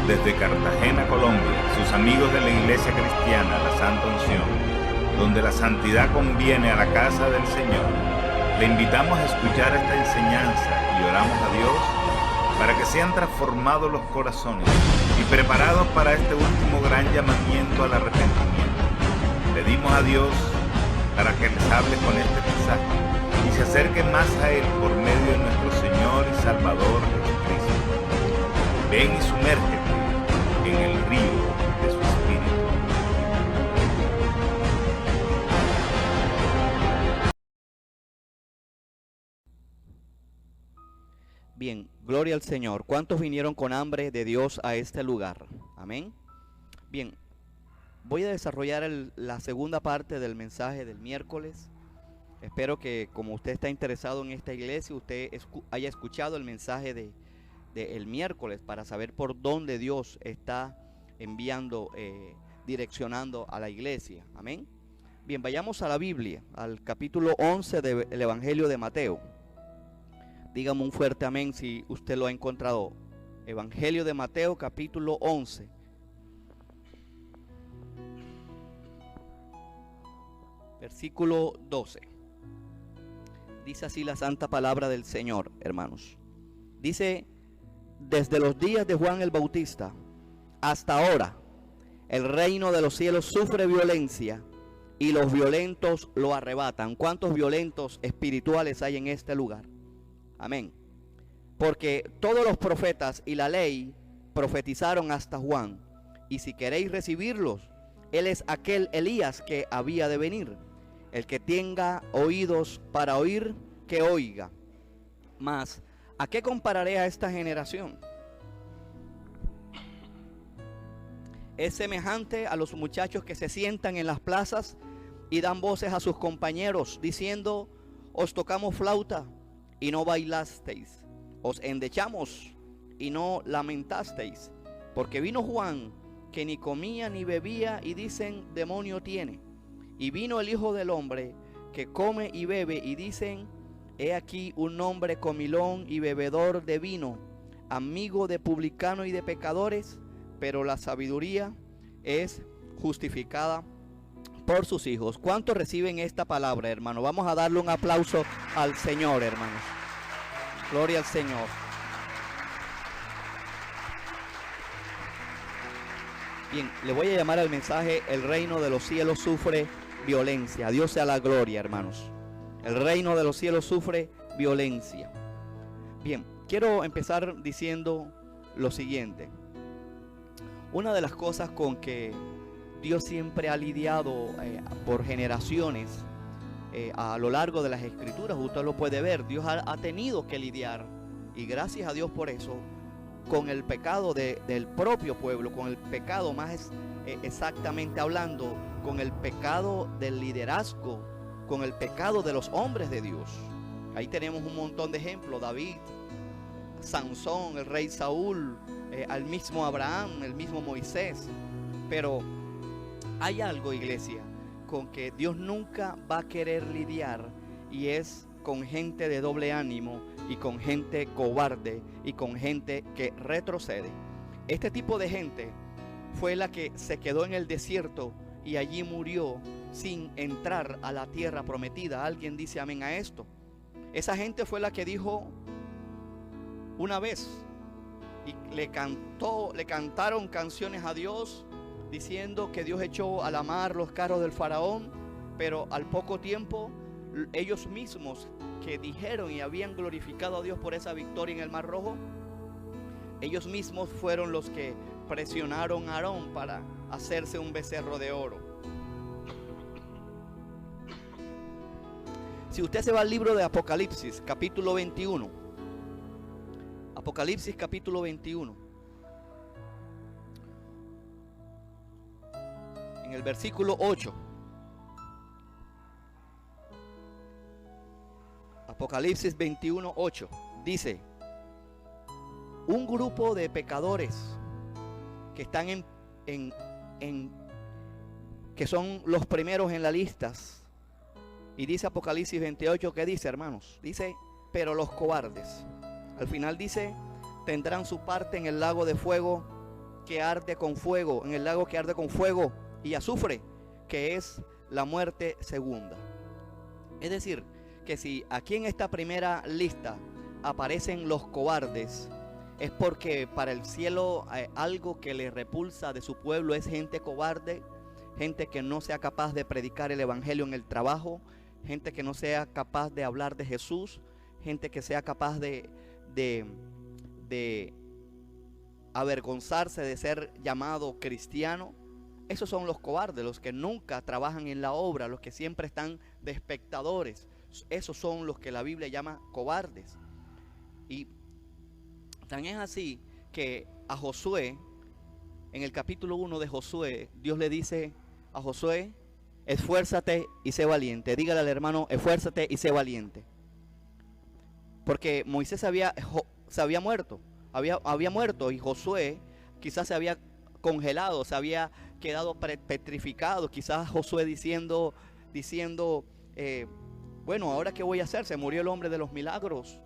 desde Cartagena, Colombia, sus amigos de la Iglesia Cristiana, la Santa Unción, donde la santidad conviene a la casa del Señor, le invitamos a escuchar esta enseñanza y oramos a Dios para que sean transformados los corazones y preparados para este último gran llamamiento al arrepentimiento. Pedimos a Dios para que les hable con este mensaje y se acerquen más a Él por medio de nuestro Señor y Salvador Jesucristo. Ven y sumérgete en el río de su Espíritu. Bien, gloria al Señor. ¿Cuántos vinieron con hambre de Dios a este lugar? Amén. Bien, voy a desarrollar la segunda parte del mensaje del miércoles. Espero que, como usted está interesado en esta iglesia, usted haya escuchado el mensaje de el miércoles para saber por dónde Dios está enviando, direccionando a la iglesia. Amén. Bien, vayamos a la Biblia, al capítulo 11 del Evangelio de Mateo. Dígame un fuerte amén si usted lo ha encontrado. Evangelio de Mateo, capítulo 11. Versículo 12. Dice así la santa palabra del Señor, hermanos. Dice: desde los días de Juan el Bautista hasta ahora, el reino de los cielos sufre violencia y los violentos lo arrebatan. ¿Cuántos violentos espirituales hay en este lugar? Amén. Porque todos los profetas y la ley profetizaron hasta Juan. Y si queréis recibirlos, él es aquel Elías que había de venir. El que tenga oídos para oír, que oiga. Mas, ¿a qué compararé a esta generación? Es semejante a los muchachos que se sientan en las plazas y dan voces a sus compañeros, diciendo: os tocamos flauta y no bailasteis, os endechamos y no lamentasteis, porque vino Juan, que ni comía ni bebía, y dicen: demonio tiene. Y vino el Hijo del Hombre, que come y bebe, y dicen: he aquí un hombre comilón y bebedor de vino, amigo de publicanos y de pecadores. Pero la sabiduría es justificada por sus hijos. ¿Cuántos reciben esta palabra, hermano? Vamos a darle un aplauso al Señor, hermanos. Gloria al Señor. Bien, le voy a llamar al mensaje: el reino de los cielos sufre violencia. A Dios sea la gloria, hermanos. El reino de los cielos sufre violencia. Bien, quiero empezar diciendo lo siguiente. Una de las cosas con que Dios siempre ha lidiado por generaciones, a lo largo de las escrituras, usted lo puede ver, Dios ha tenido que lidiar, y gracias a Dios por eso, con el pecado del propio pueblo, con el pecado más exactamente hablando, con el pecado del liderazgo, con el pecado de los hombres de Dios. Ahí tenemos un montón de ejemplos: David, Sansón, el rey Saúl, al mismo Abraham, el mismo Moisés. Pero hay algo, iglesia, con que Dios nunca va a querer lidiar, y es con gente de doble ánimo y con gente cobarde y con gente que retrocede. Este tipo de gente fue la que se quedó en el desierto y allí murió sin entrar a la tierra prometida. ¿Alguien dice amén a esto? Esa gente fue la que dijo una vez, y le cantaron canciones a Dios diciendo que Dios echó a la mar los carros del faraón, pero al poco tiempo ellos mismos, que dijeron y habían glorificado a Dios por esa victoria en el Mar Rojo, ellos mismos fueron los que presionaron a Aarón para hacerse un becerro de oro. Si usted se va al libro de Apocalipsis, capítulo 21, Apocalipsis capítulo 21, en el versículo 8, Apocalipsis 21, 8, dice: un grupo de pecadores que están que son los primeros en las listas. Y dice Apocalipsis 28, ¿qué dice, hermanos? Dice: pero los cobardes, al final dice, tendrán su parte en el lago de fuego que arde con fuego, en el lago que arde con fuego y azufre, que es la muerte segunda. Es decir, que si aquí en esta primera lista aparecen los cobardes, es porque para el cielo algo que le repulsa de su pueblo es gente cobarde, gente que no sea capaz de predicar el evangelio en el trabajo, gente que no sea capaz de hablar de Jesús, gente que sea capaz de avergonzarse de ser llamado cristiano. Esos son los cobardes, los que nunca trabajan en la obra, los que siempre están de espectadores. Esos son los que la Biblia llama cobardes. Y tan es así que a Josué, en el capítulo 1 de Josué, Dios le dice a Josué: esfuérzate y sé valiente. Dígale al hermano: esfuérzate y sé valiente. Porque Moisés se había muerto, había muerto, y Josué quizás se había congelado, se había quedado petrificado. Quizás Josué diciendo, bueno, ¿ahora qué voy a hacer? Se murió el hombre de los milagros.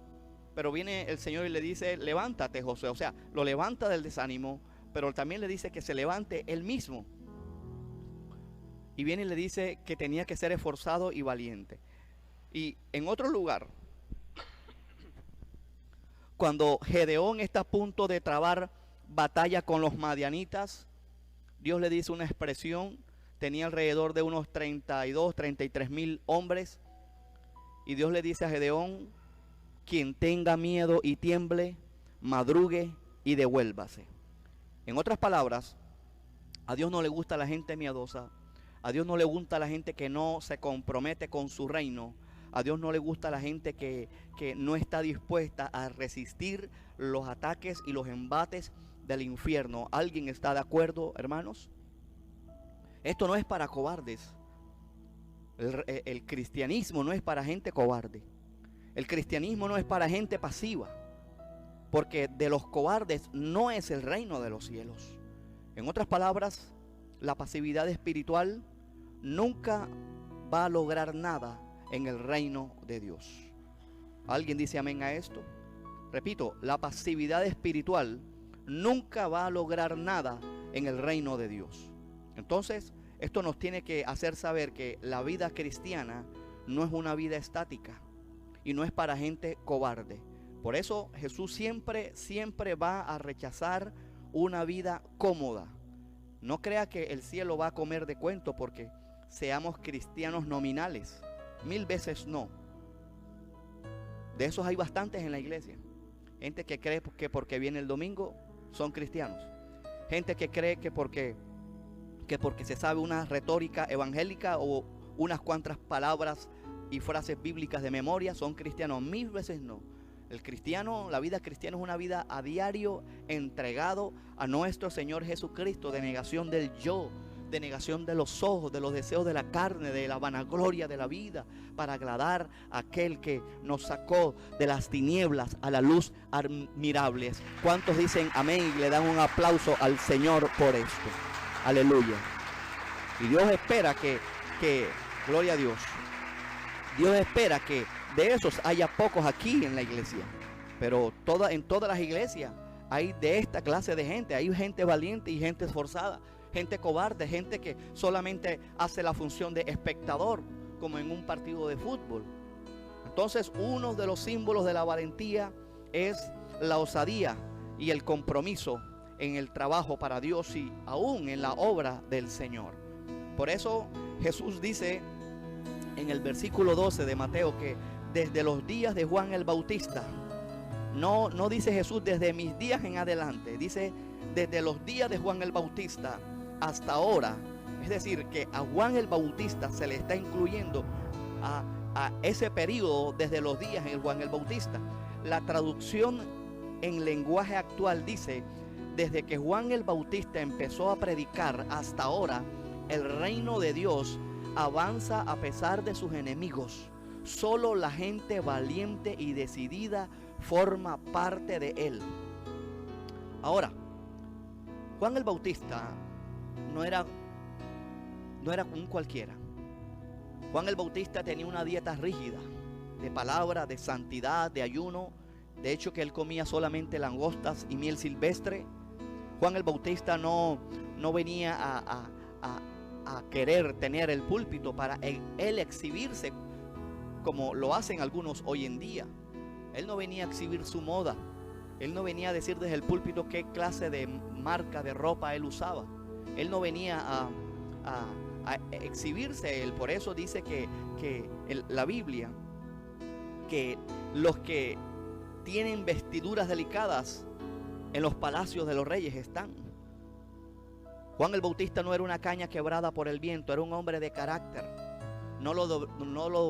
Pero viene el Señor y le dice: levántate, Josué. O sea, lo levanta del desánimo, pero también le dice que se levante él mismo. Y viene y le dice que tenía que ser esforzado y valiente. Y en otro lugar, cuando Gedeón está a punto de trabar batalla con los madianitas, Dios le dice una expresión. Tenía alrededor de unos 33 mil hombres. Y Dios le dice a Gedeón: quien tenga miedo y tiemble, madrugue y devuélvase. En otras palabras, a Dios no le gusta la gente miedosa. A Dios no le gusta la gente que no se compromete con su reino. A Dios no le gusta la gente que no está dispuesta a resistir los ataques y los embates del infierno. ¿Alguien está de acuerdo, hermanos? Esto no es para cobardes. El cristianismo no es para gente cobarde. El cristianismo no es para gente pasiva. Porque de los cobardes no es el reino de los cielos. En otras palabras, la pasividad espiritual nunca va a lograr nada en el reino de Dios. ¿Alguien dice amén a esto? Repito, la pasividad espiritual nunca va a lograr nada en el reino de Dios. Entonces, esto nos tiene que hacer saber que la vida cristiana no es una vida estática y no es para gente cobarde. Por eso Jesús siempre va a rechazar una vida cómoda. No crea que el cielo va a comer de cuento porque seamos cristianos nominales. 1000 veces no. De esos hay bastantes en la iglesia. Gente que cree que porque viene el domingo son cristianos. Gente que cree que porque se sabe una retórica evangélica o unas cuantas palabras y frases bíblicas de memoria son cristianos. 1000 veces no. El cristiano, la vida cristiana es una vida a diario entregado a nuestro Señor Jesucristo, de negación del yo, de negación de los ojos, de los deseos de la carne, de la vanagloria de la vida, para agradar a aquel que nos sacó de las tinieblas a la luz admirable. ¿Cuántos dicen amén y le dan un aplauso al Señor por esto? Aleluya. Y Dios espera que gloria a Dios, Dios espera que de esos haya pocos aquí en la iglesia. Pero en todas las iglesias hay de esta clase de gente. Hay gente valiente y gente esforzada, gente cobarde, gente que solamente hace la función de espectador, como en un partido de fútbol. Entonces, uno de los símbolos de la valentía es la osadía y el compromiso en el trabajo para Dios y aún en la obra del Señor. Por eso Jesús dice en el versículo 12 de Mateo que desde los días de Juan el Bautista, no dice Jesús desde mis días en adelante, dice desde los días de Juan el Bautista hasta ahora. Es decir, que a Juan el Bautista se le está incluyendo a ese periodo desde los días en Juan el Bautista. La traducción en lenguaje actual dice: desde que Juan el Bautista empezó a predicar hasta ahora, el reino de Dios avanza a pesar de sus enemigos. Solo la gente valiente y decidida forma parte de él. Ahora, Juan el Bautista no era un cualquiera. Juan el Bautista tenía una dieta rígida de palabra, de santidad, de ayuno. De hecho, que él comía solamente langostas y miel silvestre. Juan el Bautista no venía a querer tener el púlpito para él exhibirse como lo hacen algunos hoy en día. Él no venía a exhibir su moda. Él no venía a decir desde el púlpito qué clase de marca de ropa él usaba. Él no venía a exhibirse. Él por eso dice que la Biblia, que los que tienen vestiduras delicadas en los palacios de los reyes están. Juan el Bautista no era una caña quebrada por el viento, era un hombre de carácter. No lo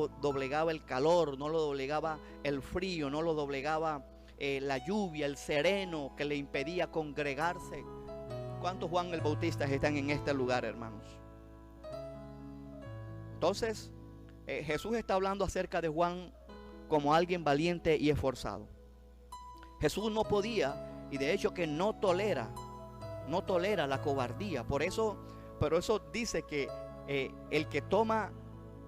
doblegaba el calor, no lo doblegaba el frío, no lo doblegaba la lluvia, el sereno que le impedía congregarse. ¿Cuántos Juan el Bautista están en este lugar, hermanos? Entonces, Jesús está hablando acerca de Juan como alguien valiente y esforzado. Jesús no podía, y de hecho que no tolera la cobardía. Por eso dice que el que toma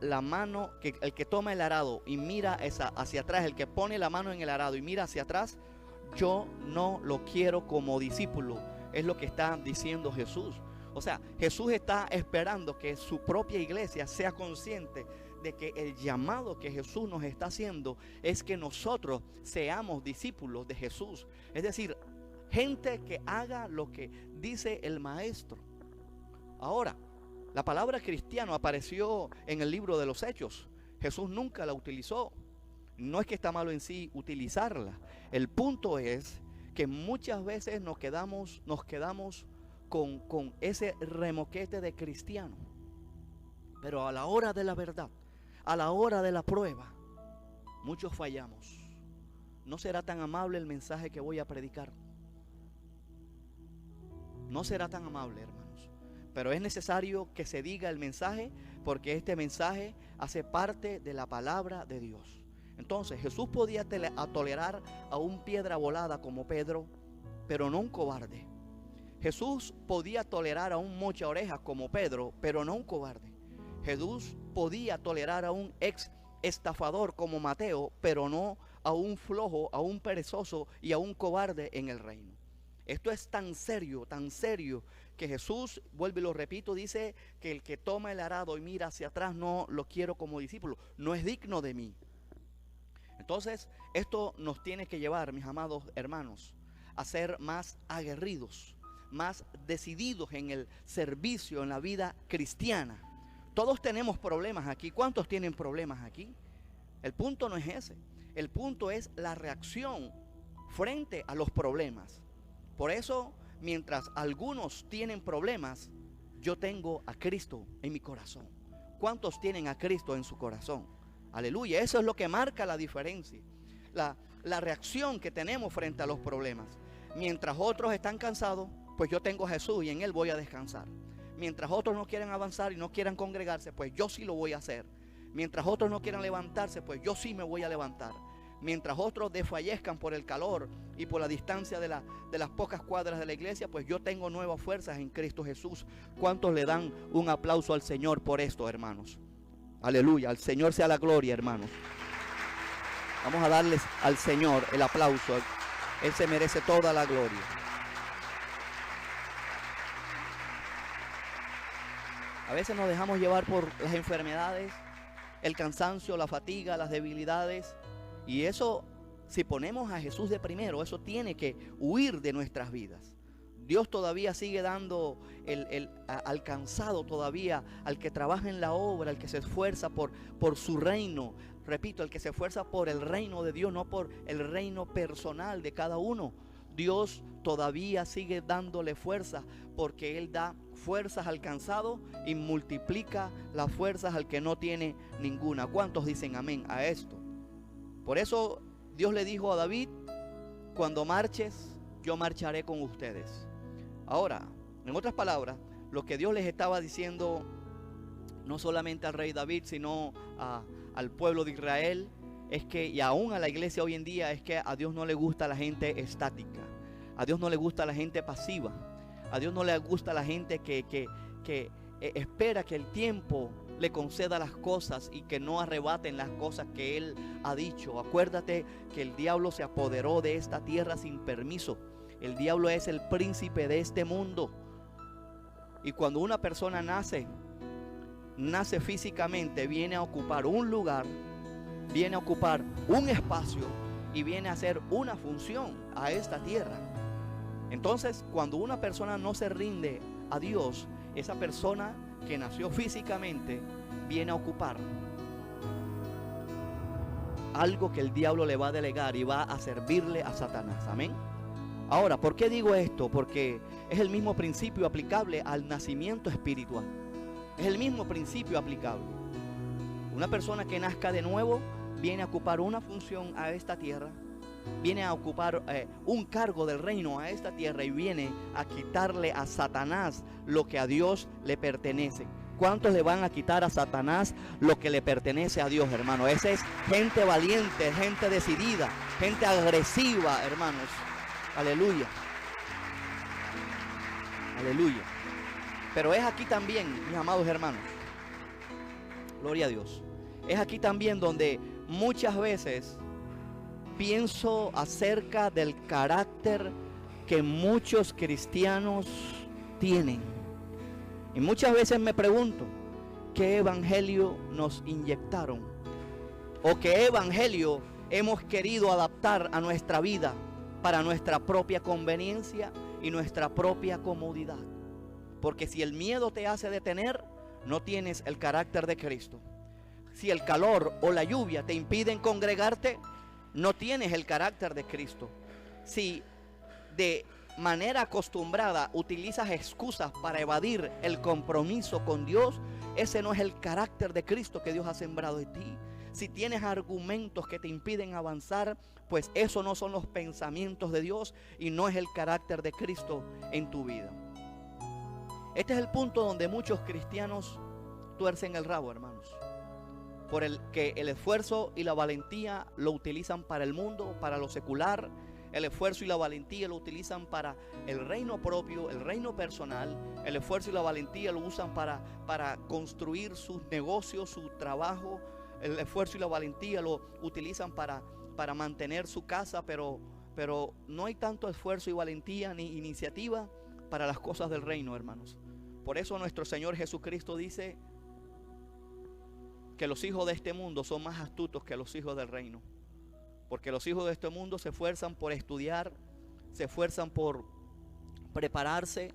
la mano, que el que toma el arado y mira hacia atrás, el que pone la mano en el arado y mira hacia atrás, yo no lo quiero como discípulo. Es lo que está diciendo Jesús. O sea, Jesús está esperando que su propia iglesia sea consciente de que el llamado que Jesús nos está haciendo es que nosotros seamos discípulos de Jesús. Es decir, gente que haga lo que dice el maestro. Ahora, la palabra cristiano apareció en el libro de los Hechos. Jesús nunca la utilizó. No es que está malo en sí utilizarla. El punto es que muchas veces nos quedamos con ese remoquete de cristiano. Pero a la hora de la verdad, a la hora de la prueba, muchos fallamos. No será tan amable el mensaje que voy a predicar. No será tan amable, hermanos. Pero es necesario que se diga el mensaje, porque este mensaje hace parte de la palabra de Dios. Entonces Jesús podía tolerar a un piedra volada como Pedro, pero no un cobarde. Jesús podía tolerar a un mocha orejas como Pedro, pero no un cobarde. Jesús podía tolerar a un ex estafador como Mateo, pero no a un flojo, a un perezoso y a un cobarde en el reino. Esto es tan serio, que Jesús, vuelvo y lo repito, dice que el que toma el arado y mira hacia atrás no lo quiero como discípulo, no es digno de mí. Entonces, esto nos tiene que llevar, mis amados hermanos, a ser más aguerridos, más decididos en el servicio, en la vida cristiana. Todos tenemos problemas aquí. ¿Cuántos tienen problemas aquí? El punto no es ese. El punto es la reacción frente a los problemas. Por eso, mientras algunos tienen problemas, yo tengo a Cristo en mi corazón. ¿Cuántos tienen a Cristo en su corazón? Aleluya. Eso es lo que marca la diferencia. La reacción que tenemos frente a los problemas. Mientras otros están cansados, pues yo tengo a Jesús y en Él voy a descansar. Mientras otros no quieran avanzar y no quieran congregarse, pues yo sí lo voy a hacer. Mientras otros no quieran levantarse, pues yo sí me voy a levantar. Mientras otros desfallezcan por el calor y por la distancia de las pocas cuadras de la iglesia, pues yo tengo nuevas fuerzas en Cristo Jesús. ¿Cuántos le dan un aplauso al Señor por esto, hermanos? Aleluya, al Señor sea la gloria, hermanos. Vamos a darles al Señor el aplauso. Él se merece toda la gloria. A veces nos dejamos llevar por las enfermedades, el cansancio, la fatiga, las debilidades. Y eso, si ponemos a Jesús de primero, eso tiene que huir de nuestras vidas. Dios todavía sigue dando al cansado todavía, al que trabaja en la obra, al que se esfuerza por su reino. Repito, el que se esfuerza por el reino de Dios, no por el reino personal de cada uno. Dios todavía sigue dándole fuerza, porque Él da fuerzas al cansado y multiplica las fuerzas al que no tiene ninguna. ¿Cuántos dicen amén a esto? Por eso Dios le dijo a David: cuando marches, yo marcharé con ustedes. Ahora, en otras palabras, lo que Dios les estaba diciendo, no solamente al rey David, sino al pueblo de Israel, es que, y aún a la iglesia hoy en día, es que a Dios no le gusta la gente estática. A Dios no le gusta la gente pasiva. A Dios no le gusta la gente que espera que el tiempo le conceda las cosas y que no arrebaten las cosas que Él ha dicho. Acuérdate que el diablo se apoderó de esta tierra sin permiso. El diablo es el príncipe de este mundo. Y cuando una persona nace físicamente, viene a ocupar un lugar, viene a ocupar un espacio y viene a hacer una función a esta tierra. Entonces, cuando una persona no se rinde a Dios, esa persona que nació físicamente viene a ocupar algo que el diablo le va a delegar y va a servirle a Satanás. Amén. Ahora, ¿por qué digo esto? Porque es el mismo principio aplicable al nacimiento espiritual. Es el mismo principio aplicable. Una persona que nazca de nuevo viene a ocupar una función a esta tierra, viene a ocupar un cargo del reino a esta tierra y viene a quitarle a Satanás lo que a Dios le pertenece. ¿Cuántos le van a quitar a Satanás lo que le pertenece a Dios, hermano? Esa es gente valiente, gente decidida, gente agresiva, hermanos. Aleluya. Aleluya. Pero es aquí también, mis amados hermanos, gloria a Dios, es aquí también donde muchas veces pienso acerca del carácter que muchos cristianos tienen. Y muchas veces me pregunto, ¿qué evangelio nos inyectaron? ¿O qué evangelio hemos querido adaptar a nuestra vida para nuestra propia conveniencia y nuestra propia comodidad? Porque si el miedo te hace detener, no tienes el carácter de Cristo. Si el calor o la lluvia te impiden congregarte, no tienes el carácter de Cristo. Si de manera acostumbrada utilizas excusas para evadir el compromiso con Dios, ese no es el carácter de Cristo que Dios ha sembrado en ti. Si tienes argumentos que te impiden avanzar, pues eso no son los pensamientos de Dios y no es el carácter de Cristo en tu vida. Este es el punto donde muchos cristianos tuercen el rabo, hermanos. Por el que el esfuerzo y la valentía lo utilizan para el mundo, para lo secular. El esfuerzo y la valentía lo utilizan para el reino propio, el reino personal. El esfuerzo y la valentía lo usan para construir sus negocios, su trabajo. El esfuerzo y la valentía lo utilizan para mantener su casa, pero no hay tanto esfuerzo y valentía ni iniciativa para las cosas del reino, hermanos. Por eso nuestro Señor Jesucristo dice que los hijos de este mundo son más astutos que los hijos del reino. Porque los hijos de este mundo se esfuerzan por estudiar, se esfuerzan por prepararse.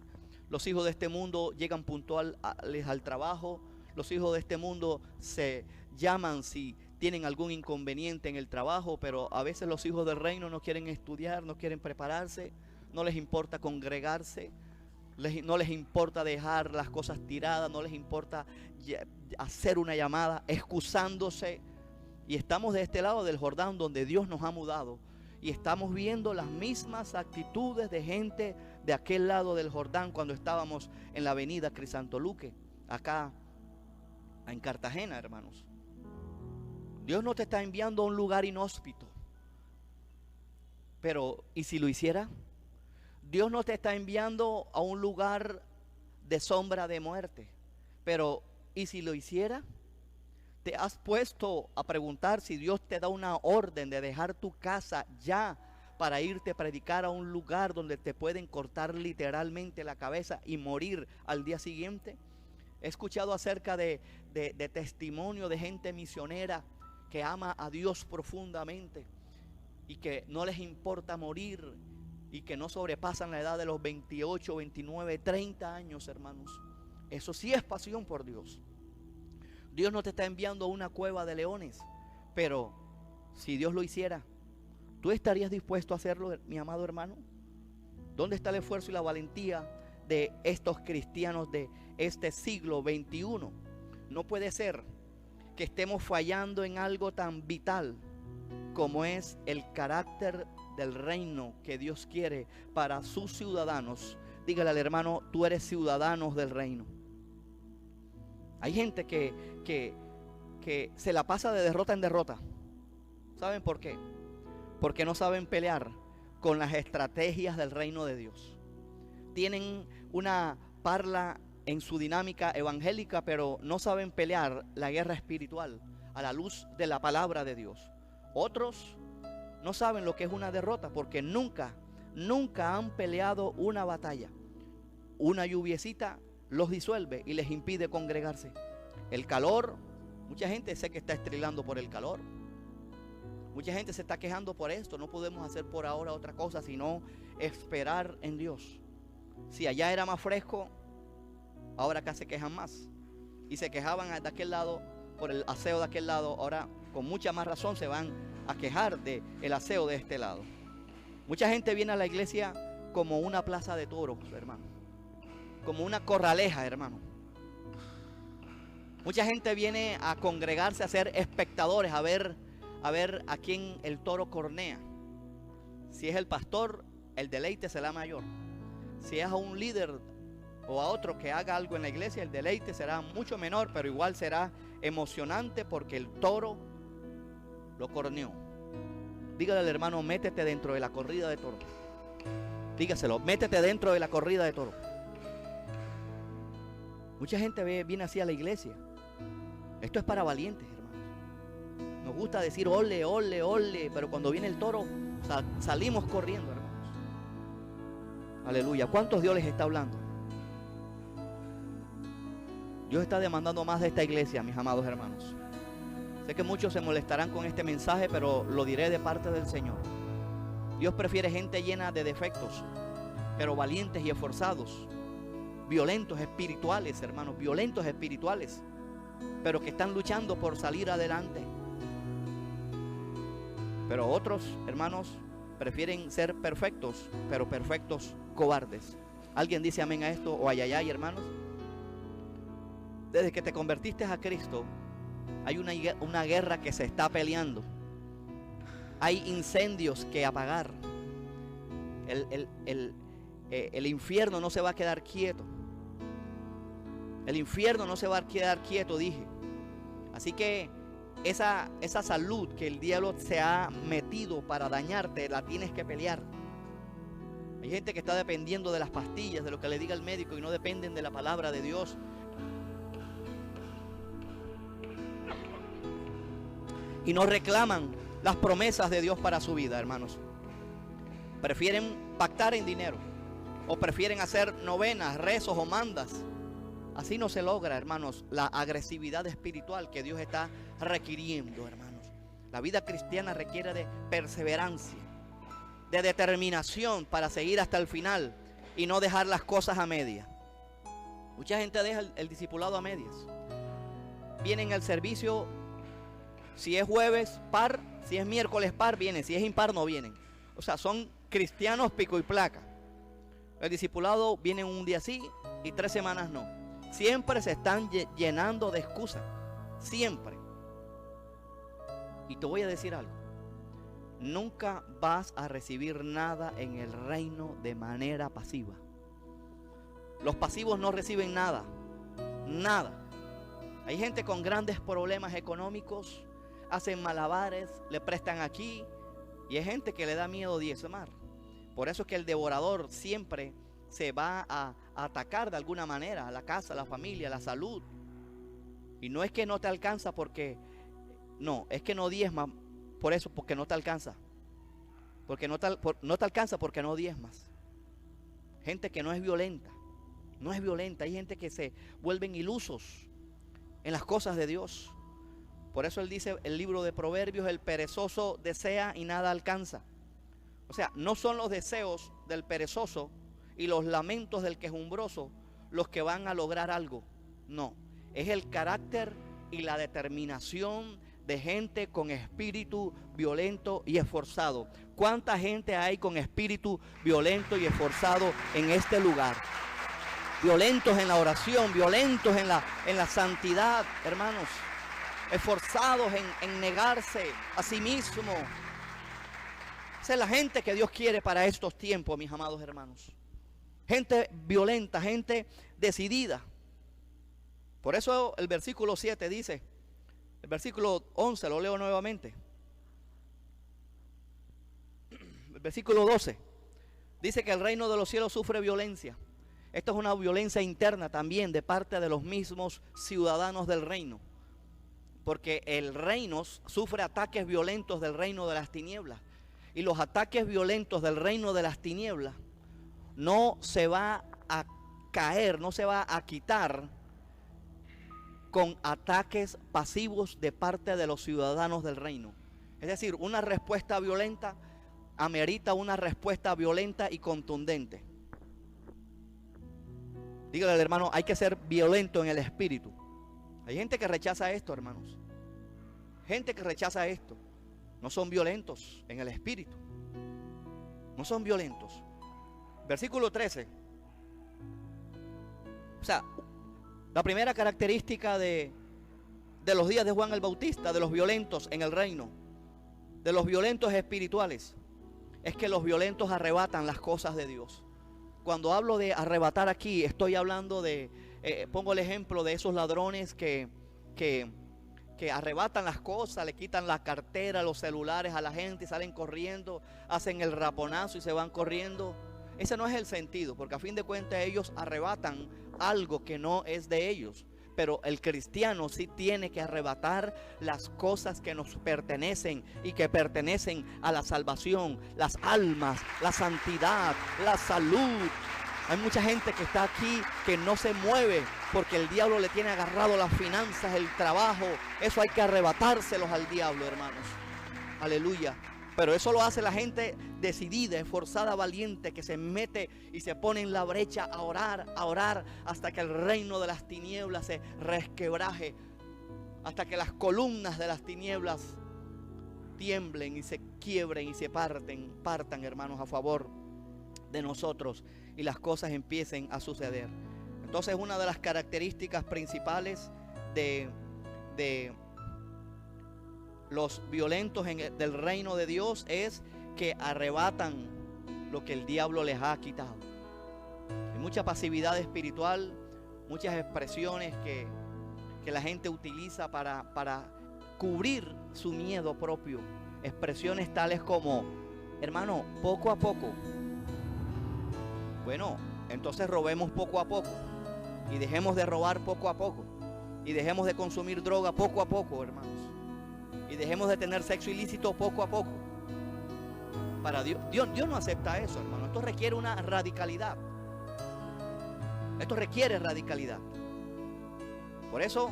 Los hijos de este mundo llegan puntuales al trabajo. Los hijos de este mundo se llaman si tienen algún inconveniente en el trabajo, pero a veces los hijos del reino no quieren estudiar, no quieren prepararse, no les importa congregarse, no les importa dejar las cosas tiradas, no les importa hacer una llamada, excusándose. Y estamos de este lado del Jordán donde Dios nos ha mudado. Y estamos viendo las mismas actitudes de gente de aquel lado del Jordán cuando estábamos en la avenida Crisantoluque, acá en Cartagena, hermanos. Dios no te está enviando a un lugar inhóspito. Pero, ¿y si lo hiciera? Dios no te está enviando a un lugar de sombra de muerte. Pero, ¿y si lo hiciera? ¿Te has puesto a preguntar si Dios te da una orden de dejar tu casa ya para irte a predicar a un lugar donde te pueden cortar literalmente la cabeza y morir al día siguiente? He escuchado acerca de testimonio de gente misionera que ama a Dios profundamente y que no les importa morir y que no sobrepasan la edad de los 28, 29, 30 años, hermanos. Eso sí es pasión por Dios. Dios no te está enviando a una cueva de leones, pero si Dios lo hiciera, ¿tú estarías dispuesto a hacerlo, mi amado hermano? ¿Dónde está el esfuerzo y la valentía de estos cristianos de este siglo XXI? No puede ser que estemos fallando en algo tan vital como es el carácter del reino que Dios quiere para sus ciudadanos. Dígale al hermano, tú eres ciudadano del reino. Hay gente que se la pasa de derrota en derrota. ¿Saben por qué? Porque no saben pelear con las estrategias del reino de Dios. Tienen una parla en su dinámica evangélica, pero no saben pelear la guerra espiritual a la luz de la palabra de Dios. Otros no saben lo que es una derrota porque nunca nunca han peleado una batalla. Una lluviecita los disuelve y les impide congregarse. El calor, mucha gente sé que está estrilando por el calor. Mucha gente se está quejando por esto. No podemos hacer por ahora otra cosa sino esperar en Dios. Si allá era más fresco, ahora acá se quejan más. Y se quejaban de aquel lado por el aseo de aquel lado. Ahora con mucha más razón se van a quejar del aseo de este lado. Mucha gente viene a la iglesia como una plaza de toros, hermano. Como una corraleja, hermano. Mucha gente viene a congregarse, a ser espectadores, a ver a quién el toro cornea. Si es el pastor, el deleite será mayor. Si es a un líder o a otro que haga algo en la iglesia, el deleite será mucho menor, pero igual será emocionante porque el toro lo corneó. Dígale al hermano, métete dentro de la corrida de toro. Dígaselo, métete dentro de la corrida de toro. Mucha gente viene así a la iglesia. Esto es para valientes, hermanos. Nos gusta decir ole, ole, ole, pero cuando viene el toro salimos corriendo, hermanos. Aleluya. ¿Cuántos Dios les está hablando? Dios está demandando más de esta iglesia, mis amados hermanos. Sé que muchos se molestarán con este mensaje, pero lo diré de parte del Señor. Dios prefiere gente llena de defectos, pero valientes y esforzados. Violentos espirituales, hermanos, violentos espirituales, pero que están luchando por salir adelante. Pero otros, hermanos, prefieren ser perfectos, pero perfectos cobardes. ¿Alguien dice amén a esto o ayayay, hermanos? Desde que te convertiste a Cristo, hay una guerra que se está peleando. Hay incendios que apagar. El infierno no se va a quedar quieto. El infierno no se va a quedar quieto, dije. Así que esa salud que el diablo se ha metido para dañarte, la tienes que pelear. Hay gente que está dependiendo de las pastillas, de lo que le diga el médico, y no dependen de la palabra de Dios. Y no reclaman las promesas de Dios para su vida, hermanos. Prefieren pactar en dinero, o prefieren hacer novenas, rezos o mandas. Así no se logra, hermanos, la agresividad espiritual que Dios está requiriendo, hermanos. La vida cristiana requiere de perseverancia, de determinación para seguir hasta el final y no dejar las cosas a medias. Mucha gente deja el discipulado a medias. Vienen al servicio, si es jueves, par, si es miércoles, par, vienen, si es impar, no vienen. O sea, son cristianos pico y placa. El discipulado viene un día sí y 3 semanas no. Siempre se están llenando de excusas. Siempre. Y te voy a decir algo. Nunca vas a recibir nada en el reino de manera pasiva. Los pasivos no reciben nada. Nada. Hay gente con grandes problemas económicos. Hacen malabares, le prestan aquí. Y hay gente que le da miedo diezmar. Por eso es que el devorador siempre se va a atacar de alguna manera a la casa, a la familia, a la salud. Y no es que no te alcanza porque... No, es que no diezma por eso, porque no te alcanza. Porque no te alcanza porque no diezmas. Gente que no es violenta. No es violenta. Hay gente que se vuelven ilusos en las cosas de Dios. Por eso él dice, el libro de Proverbios, el perezoso desea y nada alcanza. O sea, no son los deseos del perezoso y los lamentos del quejumbroso los que van a lograr algo. No, es el carácter y la determinación de gente con espíritu violento y esforzado. ¿Cuánta gente hay con espíritu violento y esforzado en este lugar? Violentos en la oración, violentos en la santidad, hermanos. Esforzados en negarse a sí mismo. Esa es la gente que Dios quiere para estos tiempos, mis amados hermanos. Gente violenta, gente decidida. Por eso el versículo 7 dice, el versículo 11 lo leo nuevamente. El versículo 12 dice que el reino de los cielos sufre violencia. Esto es una violencia interna también de parte de los mismos ciudadanos del reino. Porque el reino sufre ataques violentos del reino de las tinieblas. y los ataques violentos del reino de las tinieblas no se va a caer, no se va a quitar con ataques pasivos de parte de los ciudadanos del reino. Es decir, una respuesta violenta amerita una respuesta violenta y contundente. Dígale al hermano, hay que ser violento en el espíritu. Hay gente que rechaza esto, hermanos. Gente que rechaza esto. No son violentos en el espíritu. No son violentos. Versículo 13. O sea, la primera característica de los días de Juan el Bautista, de los violentos en el reino, de los violentos espirituales, es que los violentos arrebatan las cosas de Dios. Cuando hablo de arrebatar aquí, estoy hablando de, pongo el ejemplo de esos ladrones que arrebatan las cosas, le quitan la cartera, los celulares a la gente y salen corriendo, hacen el raponazo y se van corriendo. Ese no es el sentido, porque a fin de cuentas ellos arrebatan algo que no es de ellos. Pero el cristiano sí tiene que arrebatar las cosas que nos pertenecen y que pertenecen a la salvación, las almas, la santidad, la salud. Hay mucha gente que está aquí que no se mueve porque el diablo le tiene agarrado las finanzas, el trabajo. Eso hay que arrebatárselos al diablo, hermanos. Aleluya. Pero eso lo hace la gente decidida, esforzada, valiente, que se mete y se pone en la brecha a orar hasta que el reino de las tinieblas se resquebraje, hasta que las columnas de las tinieblas tiemblen y se quiebren y se partan, hermanos, a favor de nosotros y las cosas empiecen a suceder. Entonces, una de las características principales de los violentos del reino de Dios es que arrebatan lo que el diablo les ha quitado. Hay mucha pasividad espiritual, muchas expresiones que la gente utiliza para cubrir su miedo propio. Expresiones tales como, hermano, poco a poco. Bueno, entonces robemos poco a poco y dejemos de robar poco a poco y dejemos de consumir droga poco a poco, hermanos. Y dejemos de tener sexo ilícito poco a poco. Para Dios no acepta eso, hermano. Esto requiere una radicalidad. Esto requiere radicalidad. Por eso,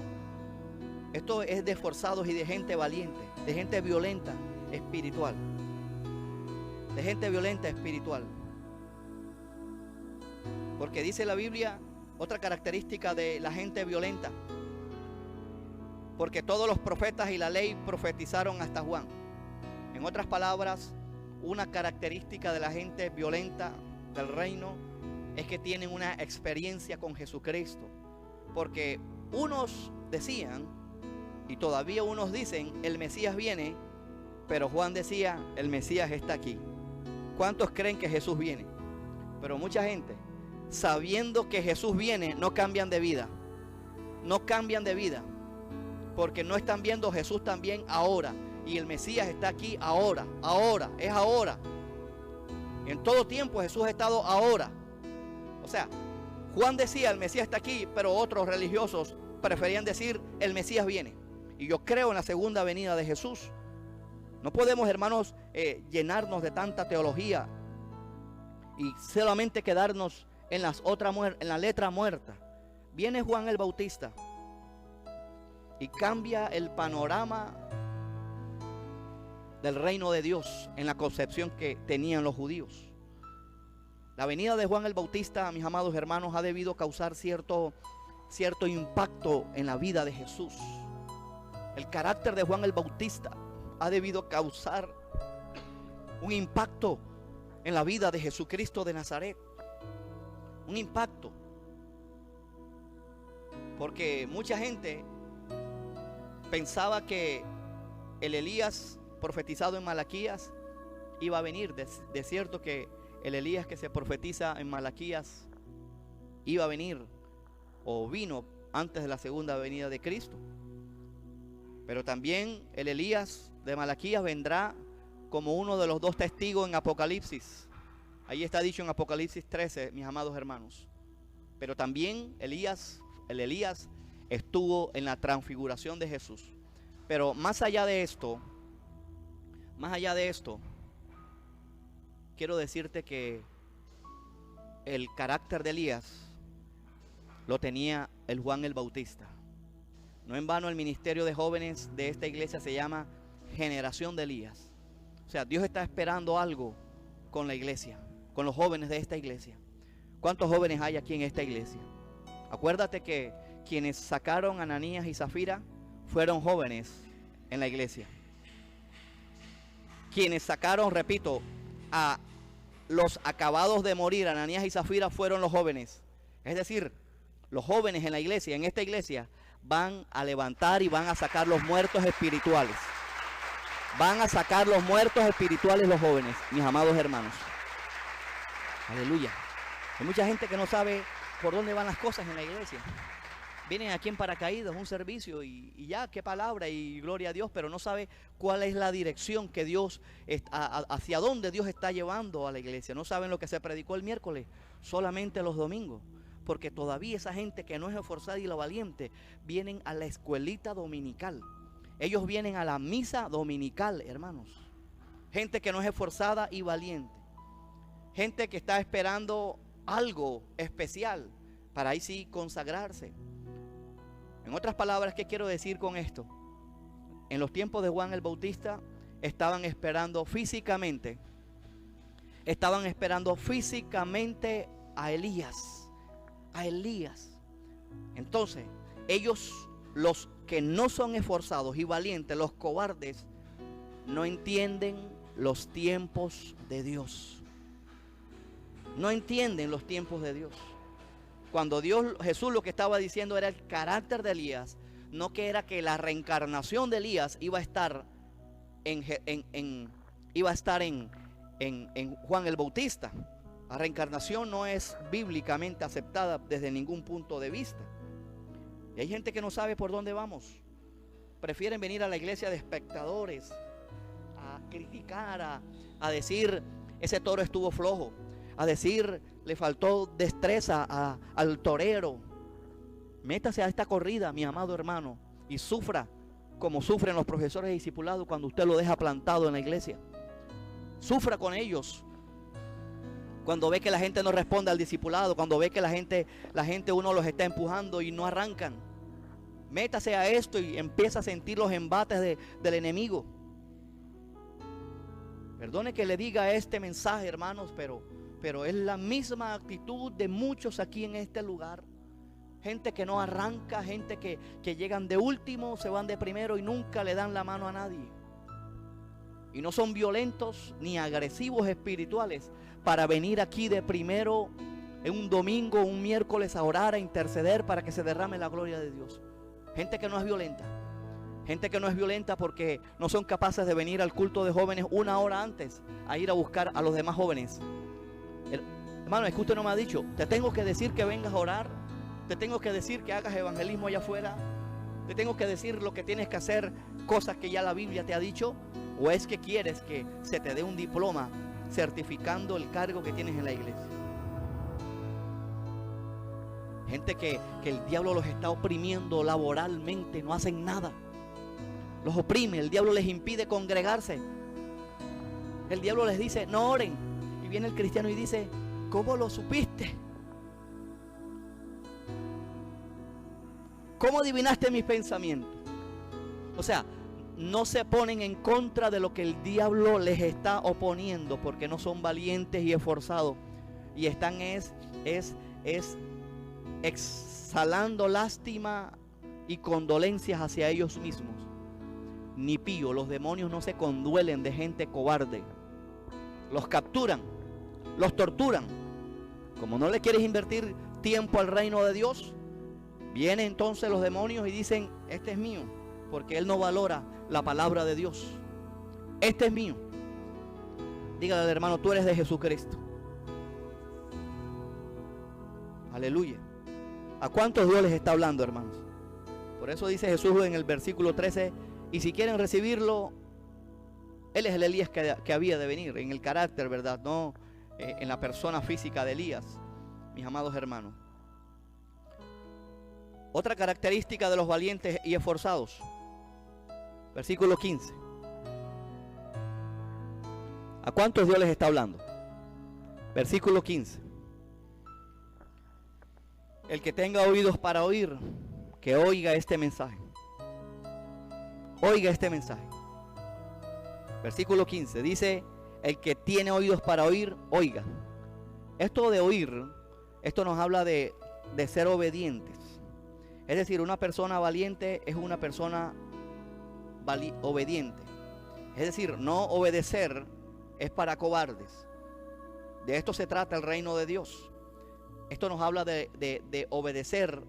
esto es de esforzados y de gente valiente, de gente violenta espiritual. De gente violenta espiritual. Porque dice la Biblia, otra característica de la gente violenta, porque todos los profetas y la ley profetizaron hasta Juan. En otras palabras, una característica de la gente violenta del reino es que tienen una experiencia con Jesucristo. Porque unos decían, y todavía unos dicen, el Mesías viene, pero Juan decía, el Mesías está aquí. ¿Cuántos creen que Jesús viene? Pero mucha gente, sabiendo que Jesús viene, no cambian de vida. No cambian de vida. Porque no están viendo a Jesús también ahora. Y el Mesías está aquí ahora. Es ahora. En todo tiempo Jesús ha estado ahora. O sea, Juan decía el Mesías está aquí, pero otros religiosos preferían decir el Mesías viene. Y yo creo en la segunda venida de Jesús. No podemos, hermanos, llenarnos de tanta teología y solamente quedarnos en la letra muerta. Viene Juan el Bautista y cambia el panorama del reino de Dios en la concepción que tenían los judíos. La venida de Juan el Bautista, mis amados hermanos, ha debido causar cierto impacto en la vida de Jesús. El carácter de Juan el Bautista ha debido causar un impacto en la vida de Jesucristo de Nazaret. Un impacto. Porque mucha gente pensaba que el Elías profetizado en Malaquías iba a venir. De cierto que el Elías que se profetiza en Malaquías iba a venir o vino antes de la segunda venida de Cristo. Pero también el Elías de Malaquías vendrá como uno de los dos testigos en Apocalipsis. Ahí está dicho en Apocalipsis 13, mis amados hermanos. Pero también el Elías estuvo en la transfiguración de Jesús. Pero más allá de esto, quiero decirte que el carácter de Elías lo tenía el Juan el Bautista. No en vano el ministerio de jóvenes de esta iglesia se llama Generación de Elías. O sea, Dios está esperando algo con la iglesia, con los jóvenes de esta iglesia. ¿Cuántos jóvenes hay aquí en esta iglesia? Acuérdate que quienes sacaron a Ananías y Zafira fueron jóvenes en la iglesia. Quienes sacaron, repito, a los acabados de morir, Ananías y Zafira, fueron los jóvenes. Es decir, los jóvenes en la iglesia, en esta iglesia, van a levantar y van a sacar los muertos espirituales. Van a sacar los muertos espirituales los jóvenes, mis amados hermanos. Aleluya. Hay mucha gente que no sabe por dónde van las cosas en la iglesia. Vienen aquí en paracaídas, un servicio y ya, qué palabra y gloria a Dios, pero no sabe cuál es la dirección que Dios, hacia dónde Dios está llevando a la iglesia. No saben lo que se predicó el miércoles, solamente los domingos. Porque todavía esa gente que no es esforzada y la valiente, vienen a la escuelita dominical. Ellos vienen a la misa dominical, hermanos. Gente que no es esforzada y valiente. Gente que está esperando algo especial para ahí sí consagrarse. En otras palabras, ¿qué quiero decir con esto? En los tiempos de Juan el Bautista estaban esperando físicamente a Elías. A Elías. Entonces, ellos, los que no son esforzados y valientes, los cobardes, no entienden los tiempos de Dios. No entienden los tiempos de Dios. Cuando Jesús lo que estaba diciendo era el carácter de Elías, no que era que la reencarnación de Elías iba a estar en Juan el Bautista. La reencarnación no es bíblicamente aceptada desde ningún punto de vista. Y hay gente que no sabe por dónde vamos. Prefieren venir a la iglesia de espectadores, a criticar, a decir, ese toro estuvo flojo, a decir, le faltó destreza al torero. Métase a esta corrida, mi amado hermano, y sufra como sufren los profesores de discipulado cuando usted lo deja plantado en la iglesia. Sufra con ellos. Cuando ve que la gente no responde al discipulado, cuando ve que la gente uno los está empujando y no arrancan. Métase a esto y empieza a sentir los embates del enemigo. Perdone que le diga este mensaje, hermanos, pero es la misma actitud de muchos aquí en este lugar. Gente que no arranca, gente que llegan de último, se van de primero y nunca le dan la mano a nadie. Y no son violentos ni agresivos espirituales para venir aquí de primero en un domingo, un miércoles a orar, a interceder para que se derrame la gloria de Dios. Gente que no es violenta. Gente que no es violenta porque no son capaces de venir al culto de jóvenes una hora antes a ir a buscar a los demás jóvenes. Hermano, es que usted no me ha dicho, te tengo que decir que vengas a orar, te tengo que decir que hagas evangelismo allá afuera, te tengo que decir lo que tienes que hacer, cosas que ya la Biblia te ha dicho. ¿O es que quieres que se te dé un diploma certificando el cargo que tienes en la iglesia? Gente que el diablo los está oprimiendo laboralmente, no hacen nada. Los oprime, el diablo les impide congregarse. El diablo les dice, no oren. Y viene el cristiano y dice, ¿cómo lo supiste? ¿Cómo adivinaste mis pensamientos? O sea, no se ponen en contra de lo que el diablo les está oponiendo, porque no son valientes y esforzados, y están exhalando lástima y condolencias hacia ellos mismos. Ni pío, los demonios no se conduelen de gente cobarde. Los capturan, los torturan. Como no le quieres invertir tiempo al reino de Dios, vienen entonces los demonios y dicen, este es mío, porque él no valora la palabra de Dios. Este es mío. Dígale al hermano, tú eres de Jesucristo. Aleluya. ¿A cuántos Dios les está hablando, hermanos? Por eso dice Jesús en el versículo 13, y si quieren recibirlo, él es el Elías que había de venir, en el carácter, ¿verdad? No en la persona física de Elías, mis amados hermanos. Otra característica de los valientes y esforzados. Versículo 15. ¿A cuántos Dios les está hablando? Versículo 15. El que tenga oídos para oír, que oiga este mensaje. Oiga este mensaje. Versículo 15 dice: el que tiene oídos para oír, oiga. Esto de oír, esto nos habla de ser obedientes. Es decir, una persona valiente es una persona obediente. Es decir, no obedecer es para cobardes. De esto se trata el reino de Dios. Esto nos habla de obedecer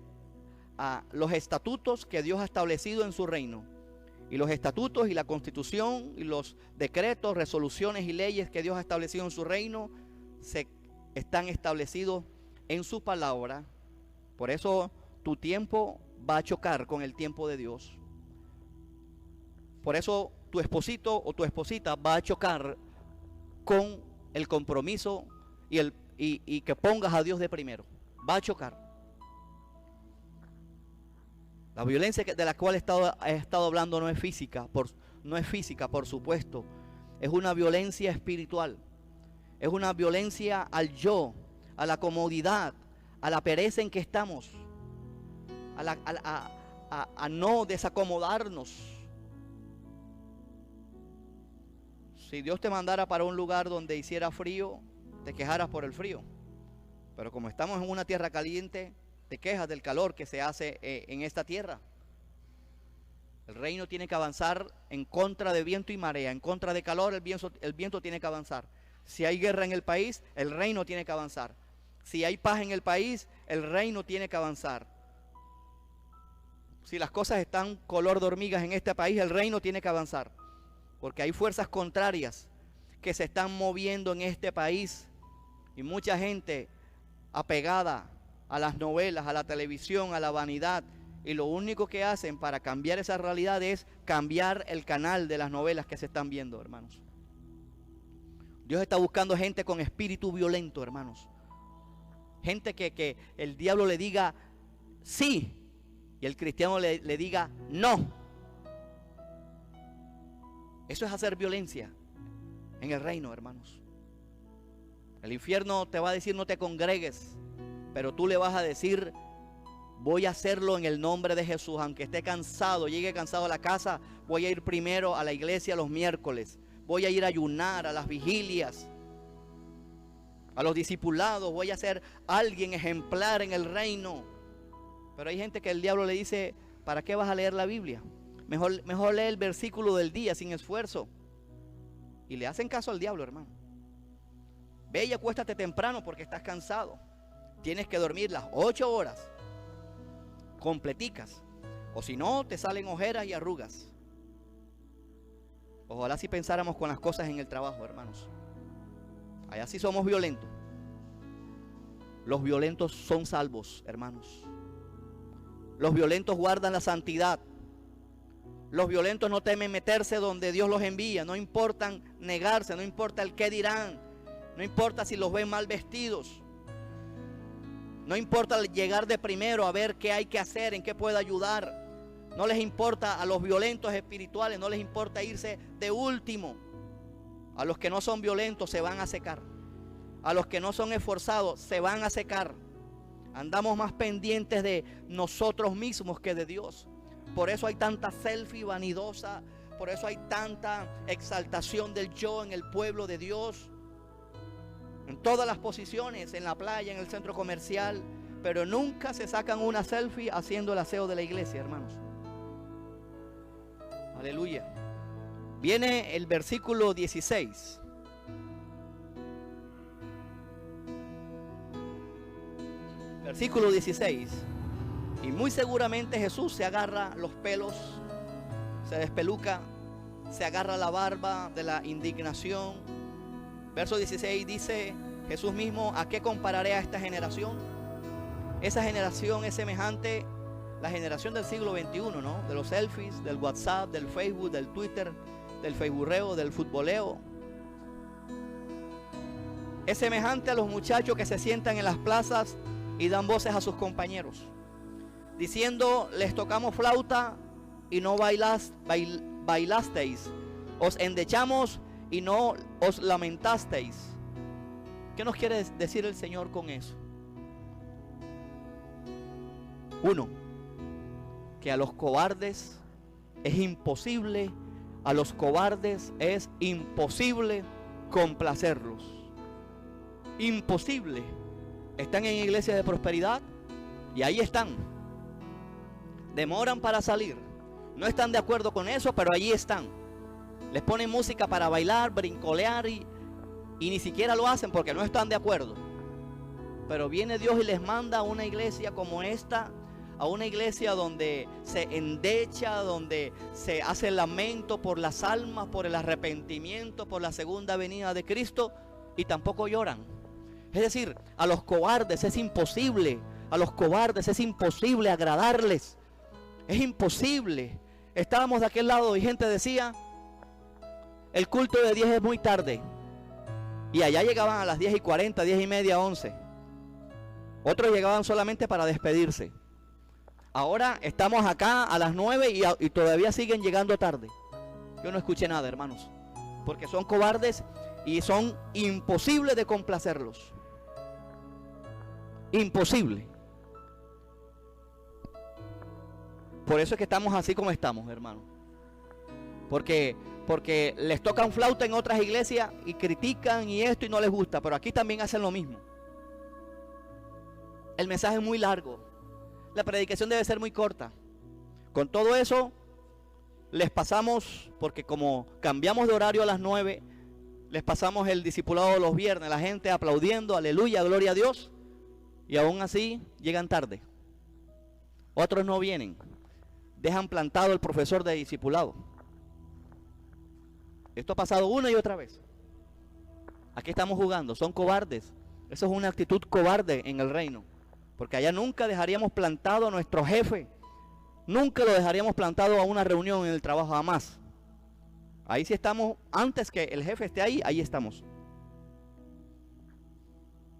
a los estatutos que Dios ha establecido en su reino. Y los estatutos y la constitución y los decretos, resoluciones y leyes que Dios ha establecido en su reino están establecidos en su palabra. Por eso tu tiempo va a chocar con el tiempo de Dios. Por eso tu esposito o tu esposita va a chocar con el compromiso y que pongas a Dios de primero. Va a chocar. La violencia de la cual he estado hablando no es física, por supuesto. Es una violencia espiritual. Es una violencia al yo, a la comodidad, a la pereza en que estamos, a no desacomodarnos. Si Dios te mandara para un lugar donde hiciera frío, te quejaras por el frío. Pero como estamos en una tierra caliente, te quejas del calor que se hace en esta tierra. El reino tiene que avanzar en contra de viento y marea, en contra de calor, el viento tiene que avanzar. Si hay guerra en el país, el reino tiene que avanzar. Si hay paz en el país, el reino tiene que avanzar. Si las cosas están color de hormigas en este país, el reino tiene que avanzar. Porque hay fuerzas contrarias que se están moviendo en este país. Y mucha gente apegada a las novelas, a la televisión, a la vanidad. Y lo único que hacen para cambiar esa realidad es cambiar el canal de las novelas que se están viendo, hermanos. Dios está buscando gente con espíritu violento, hermanos. Gente que el diablo le diga sí y el cristiano le diga no. Eso es hacer violencia en el reino, hermanos. El infierno te va a decir no te congregues, pero tú le vas a decir voy a hacerlo en el nombre de Jesús. Aunque esté cansado, llegue cansado a la casa, voy a ir primero a la iglesia los miércoles. Voy a ir a ayunar, a las vigilias, a los discipulados. Voy a ser alguien ejemplar en el reino. Pero hay gente que el diablo le dice, ¿para qué vas a leer la Biblia? Mejor lee el versículo del día sin esfuerzo. Y le hacen caso al diablo, hermano. Ve y acuéstate temprano porque estás cansado. Tienes que dormir las 8 horas completicas. O si no, te salen ojeras y arrugas. Ojalá si pensáramos con las cosas en el trabajo, hermanos. Allá sí somos violentos. Los violentos son salvos, hermanos. Los violentos guardan la santidad. Los violentos no temen meterse donde Dios los envía. No importan negarse, no importa el qué dirán. No importa si los ven mal vestidos. No importa llegar de primero a ver qué hay que hacer, en qué puede ayudar. No les importa a los violentos espirituales, no les importa irse de último. A los que no son violentos se van a secar. A los que no son esforzados se van a secar. Andamos más pendientes de nosotros mismos que de Dios. Por eso hay tanta selfie vanidosa. Por eso hay tanta exaltación del yo en el pueblo de Dios. En todas las posiciones, en la playa, en el centro comercial. Pero nunca se sacan una selfie haciendo el aseo de la iglesia, hermanos. Aleluya. Viene el versículo 16. Versículo 16. Y muy seguramente Jesús se agarra los pelos, se despeluca, se agarra la barba de la indignación. Verso 16 dice Jesús mismo: ¿a qué compararé a esta generación? Esa generación es semejante a la generación del siglo XXI, ¿no? De los selfies, del WhatsApp, del Facebook, del Twitter, del facebourreo, del futboleo. Es semejante a los muchachos que se sientan en las plazas y dan voces a sus compañeros, diciendo: les tocamos flauta y no bailasteis, os endechamos y no os lamentasteis. ¿Qué nos quiere decir el Señor con eso? Uno, que a los cobardes es imposible, complacerlos. Imposible. Están en iglesias de prosperidad y ahí están. Demoran para salir. No están de acuerdo con eso, pero allí están. Les ponen música para bailar, brincolear y ni siquiera lo hacen porque no están de acuerdo. Pero viene Dios y les manda a una iglesia como esta, a una iglesia donde se endecha, donde se hace lamento por las almas, por el arrepentimiento, por la segunda venida de Cristo, y tampoco lloran. Es decir, a los cobardes es imposible, agradarles. Es imposible. Estábamos de aquel lado y gente decía, el culto de 10 es muy tarde. Y allá llegaban a las 10:40, 10:30, 11. Otros llegaban solamente para despedirse. Ahora estamos acá a las 9 y todavía siguen llegando tarde. Yo no escuché nada, hermanos, porque son cobardes y son imposibles de complacerlos. Imposible. Por eso es que estamos así como estamos, hermanos. Porque les tocan flauta en otras iglesias y critican y esto y no les gusta, pero aquí también hacen lo mismo. El mensaje es muy largo, la predicación debe ser muy corta. Con todo eso les pasamos, porque como cambiamos de horario a las 9, les pasamos el discipulado los viernes, la gente aplaudiendo, aleluya, gloria a Dios, y aún así llegan tarde. Otros no vienen, dejan plantado el profesor de discipulado. Esto ha pasado una y otra vez. Aquí estamos jugando, son cobardes. Eso es una actitud cobarde en el reino. Porque allá nunca dejaríamos plantado a nuestro jefe. Nunca lo dejaríamos plantado a una reunión en el trabajo, jamás. Ahí sí estamos, antes que el jefe esté ahí, ahí estamos.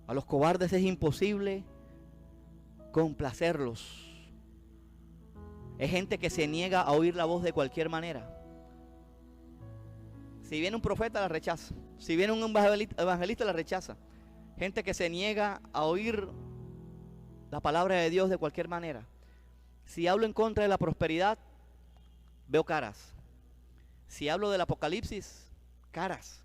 A los cobardes es imposible complacerlos. Es gente que se niega a oír la voz de cualquier manera. Si viene un profeta, la rechaza. Si viene un evangelista, la rechaza. Gente que se niega a oír la palabra de Dios de cualquier manera. Si hablo en contra de la prosperidad, veo caras. Si hablo del apocalipsis, caras.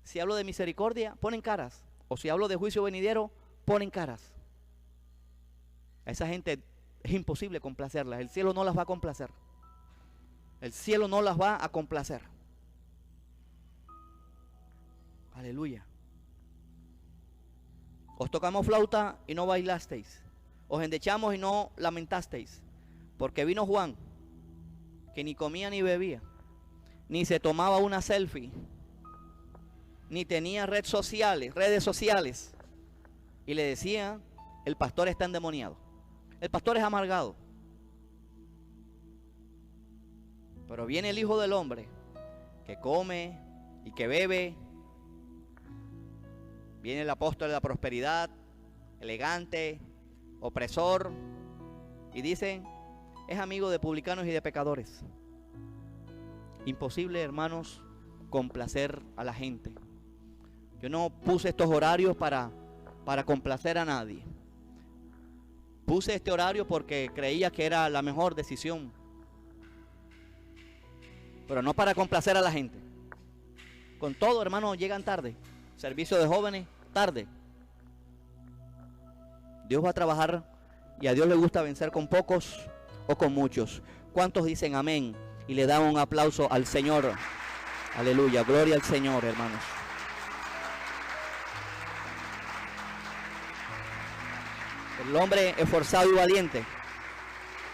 Si hablo de misericordia, ponen caras. O si hablo de juicio venidero, ponen caras. A esa gente es imposible complacerlas. El cielo no las va a complacer. El cielo no las va a complacer. Aleluya. Os tocamos flauta y no bailasteis. Os endechamos y no lamentasteis. Porque vino Juan, que ni comía ni bebía, ni se tomaba una selfie, ni tenía redes sociales. Y le decía, el pastor está endemoniado. El pastor es amargado. Pero viene el Hijo del Hombre, que come y que bebe. Viene el apóstol de la prosperidad, elegante, opresor, y dicen, es amigo de publicanos y de pecadores. Imposible, hermanos, complacer a la gente. Yo no puse estos horarios para complacer a nadie. Puse este horario porque creía que era la mejor decisión, pero no para complacer a la gente. Con todo, hermanos, llegan tarde. Servicio de jóvenes, tarde. Dios va a trabajar y a Dios le gusta vencer con pocos o con muchos. ¿Cuántos dicen amén? Y le dan un aplauso al Señor. Aleluya, gloria al Señor, hermanos. El hombre esforzado y valiente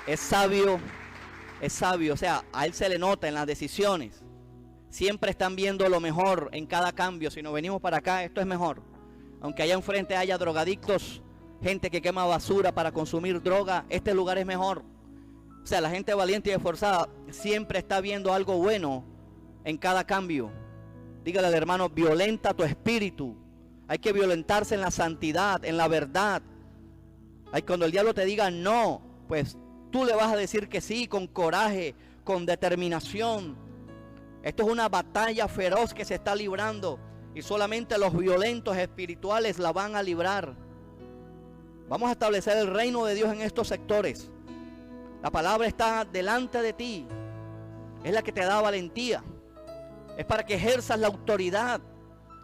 es sabio, o sea, a él se le nota en las decisiones. Siempre están viendo lo mejor en cada cambio. Si nos venimos para acá, esto es mejor. Aunque allá enfrente haya drogadictos, gente que quema basura para consumir droga, este lugar es mejor. O sea, la gente valiente y esforzada siempre está viendo algo bueno en cada cambio. Dígale al hermano, violenta tu espíritu. Hay que violentarse en la santidad, en la verdad. Cuando el diablo te diga no, pues tú le vas a decir que sí, con coraje, con determinación. Esto es una batalla feroz que se está librando y solamente los violentos espirituales la van a librar. Vamos a establecer el reino de Dios en estos sectores. La palabra está delante de ti. Es la que te da valentía. Es para que ejerzas la autoridad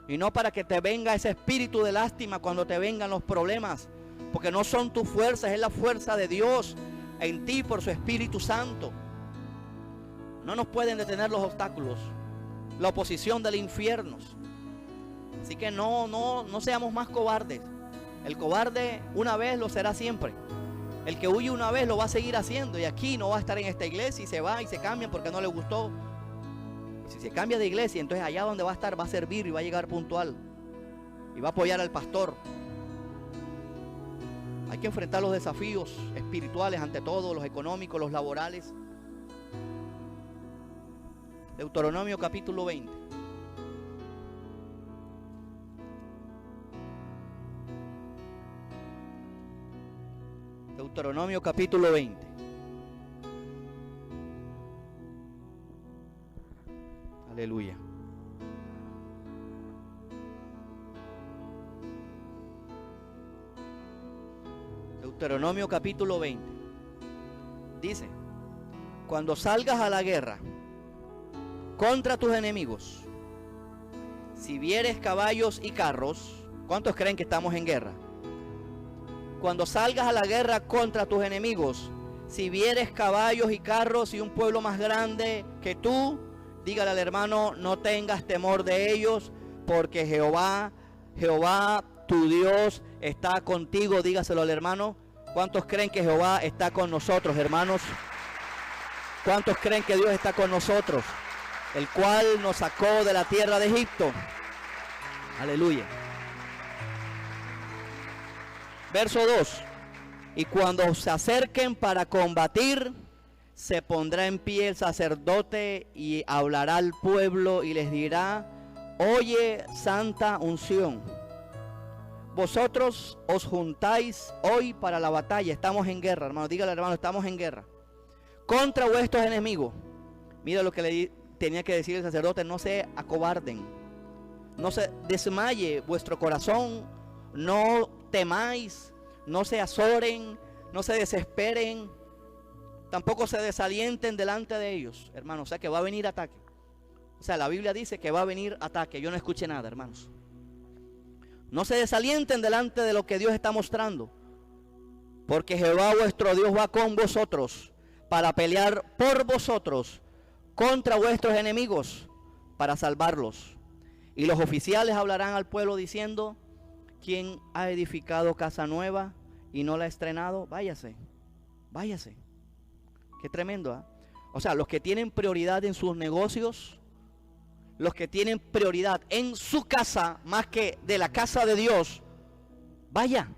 y no para que te venga ese espíritu de lástima cuando te vengan los problemas. Porque no son tus fuerzas, es la fuerza de Dios en ti por su Espíritu Santo. No nos pueden detener los obstáculos, la oposición del infierno. Así que no seamos más cobardes. El cobarde una vez lo será siempre. El que huye una vez lo va a seguir haciendo. Y aquí no va a estar en esta iglesia y se va y se cambia porque no le gustó. Y si se cambia de iglesia, entonces allá donde va a estar va a servir y va a llegar puntual. Y va a apoyar al pastor. Hay que enfrentar los desafíos espirituales ante todo, los económicos, los laborales. Deuteronomio capítulo 20. Deuteronomio capítulo 20. Aleluya. Deuteronomio capítulo 20. Dice: cuando salgas a la guerra contra tus enemigos, si vieres caballos y carros, ¿cuántos creen que estamos en guerra? Cuando salgas a la guerra contra tus enemigos, si vieres caballos y carros y un pueblo más grande que tú, dígale al hermano: no tengas temor de ellos, porque Jehová tu Dios está contigo. Dígaselo al hermano. ¿Cuántos creen que Jehová está con nosotros, hermanos? ¿Cuántos creen que Dios está con nosotros? El cual nos sacó de la tierra de Egipto. Aleluya. Verso 2. Y cuando se acerquen para combatir, se pondrá en pie el sacerdote y hablará al pueblo y les dirá: oye, santa unción, vosotros os juntáis hoy para la batalla. Estamos en guerra, hermano. Dígale, hermano, estamos en guerra contra vuestros enemigos. Mira lo que le tenía que decir el sacerdote: no se acobarden, no se desmaye vuestro corazón, no temáis, no se azoren, no se desesperen, tampoco se desalienten delante de ellos, hermanos. O sea que va a venir ataque. O sea, la Biblia dice que va a venir ataque. Yo no escuché nada, hermanos. No se desalienten delante de lo que Dios está mostrando, porque Jehová vuestro Dios va con vosotros para pelear por vosotros contra vuestros enemigos, para salvarlos. Y los oficiales hablarán al pueblo diciendo: ¿quién ha edificado casa nueva y no la ha estrenado? Váyase, váyase. Qué tremendo, ¿eh? O sea, los que tienen prioridad en sus negocios, los que tienen prioridad en su casa más que de la casa de Dios, vaya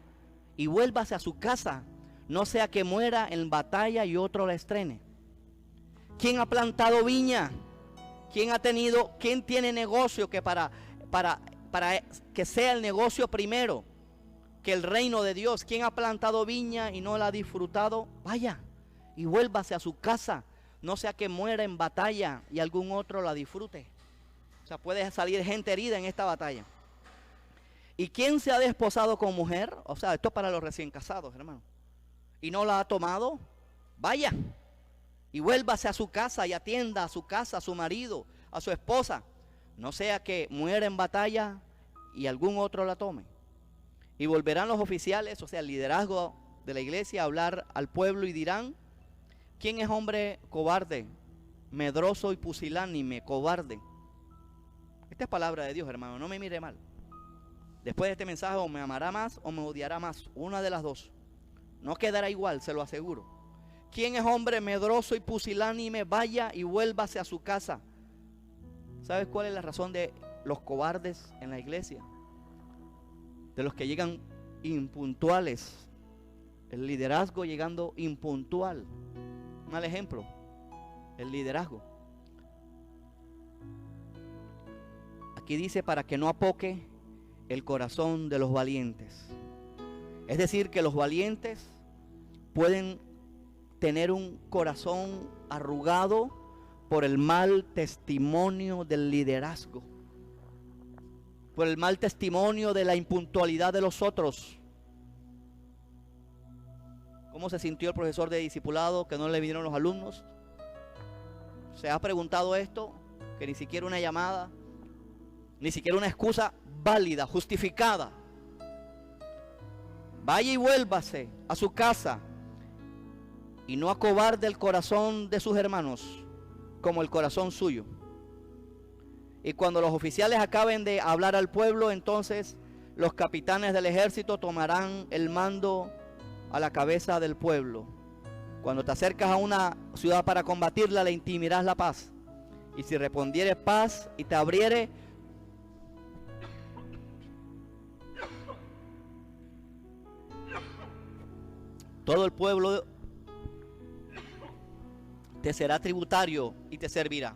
y vuélvase a su casa, no sea que muera en batalla y otro la estrene. ¿Quién ha plantado viña? ¿Quién tiene negocio que para que sea el negocio primero que el reino de Dios? ¿Quién ha plantado viña y no la ha disfrutado? Vaya y vuélvase a su casa, no sea que muera en batalla y algún otro la disfrute. O sea, puede salir gente herida en esta batalla. ¿Y quién se ha desposado con mujer? O sea, esto es para los recién casados, hermano, y no la ha tomado, vaya y vuélvase a su casa y atienda a su casa, a su marido, a su esposa, no sea que muera en batalla y algún otro la tome. Y volverán los oficiales, o sea, el liderazgo de la iglesia, a hablar al pueblo y dirán: ¿quién es hombre cobarde, medroso y pusilánime, cobarde? Esta es palabra de Dios, hermano, no me mire mal. Después de este mensaje, o me amará más o me odiará más, una de las dos. No quedará igual, se lo aseguro. ¿Quién es hombre medroso y pusilánime? Vaya y vuélvase a su casa. ¿Sabes cuál es la razón de los cobardes en la iglesia? De los que llegan impuntuales. El liderazgo llegando impuntual. Un mal ejemplo, el liderazgo. Aquí dice: para que no apoque el corazón de los valientes. Es decir, que los valientes pueden tener un corazón arrugado por el mal testimonio del liderazgo. por el mal testimonio de la impuntualidad de los otros. ¿Cómo se sintió el profesor de discipulado que no le vinieron los alumnos? ¿Se ha preguntado esto? Que ni siquiera una llamada, ni siquiera una excusa válida, justificada. Vaya y vuélvase a su casa y no acobarde el corazón de sus hermanos como el corazón suyo. Y cuando los oficiales acaben de hablar al pueblo, entonces los capitanes del ejército tomarán el mando a la cabeza del pueblo. Cuando te acercas a una ciudad para combatirla, le intimirás la paz. Y si respondieres paz y te abriere, todo el pueblo te será tributario y te servirá.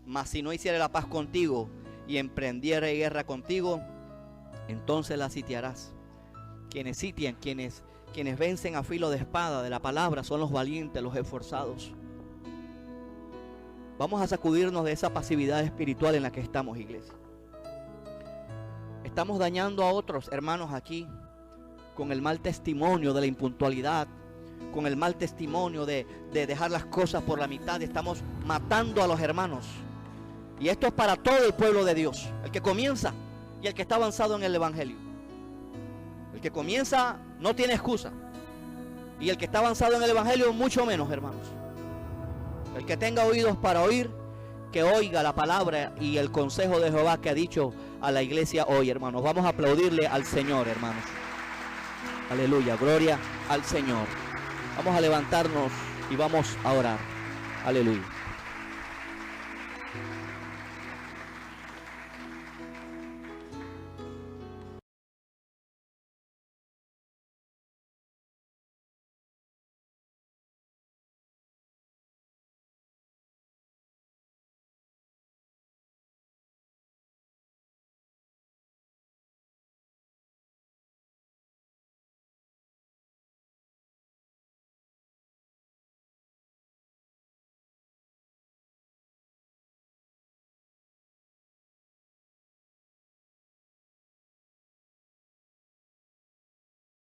Mas si no hiciere la paz contigo y emprendiere guerra contigo, entonces la sitiarás. Quienes sitian, quienes vencen a filo de espada de la palabra, son los valientes, los esforzados. Vamos a sacudirnos de esa pasividad espiritual en la que estamos, iglesia. Estamos dañando a otros hermanos aquí con el mal testimonio de la impuntualidad, con el mal testimonio de dejar las cosas por la mitad. Estamos matando a los hermanos. Y esto es para todo el pueblo de Dios, el que comienza y el que está avanzado en el evangelio. El que comienza no tiene excusa, y el que está avanzado en el evangelio mucho menos, hermanos. El que tenga oídos para oír, que oiga la palabra y el consejo de Jehová que ha dicho a la iglesia hoy, hermanos. Vamos a aplaudirle al Señor, hermanos. Aleluya, gloria al Señor. Vamos a levantarnos y vamos a orar. Aleluya.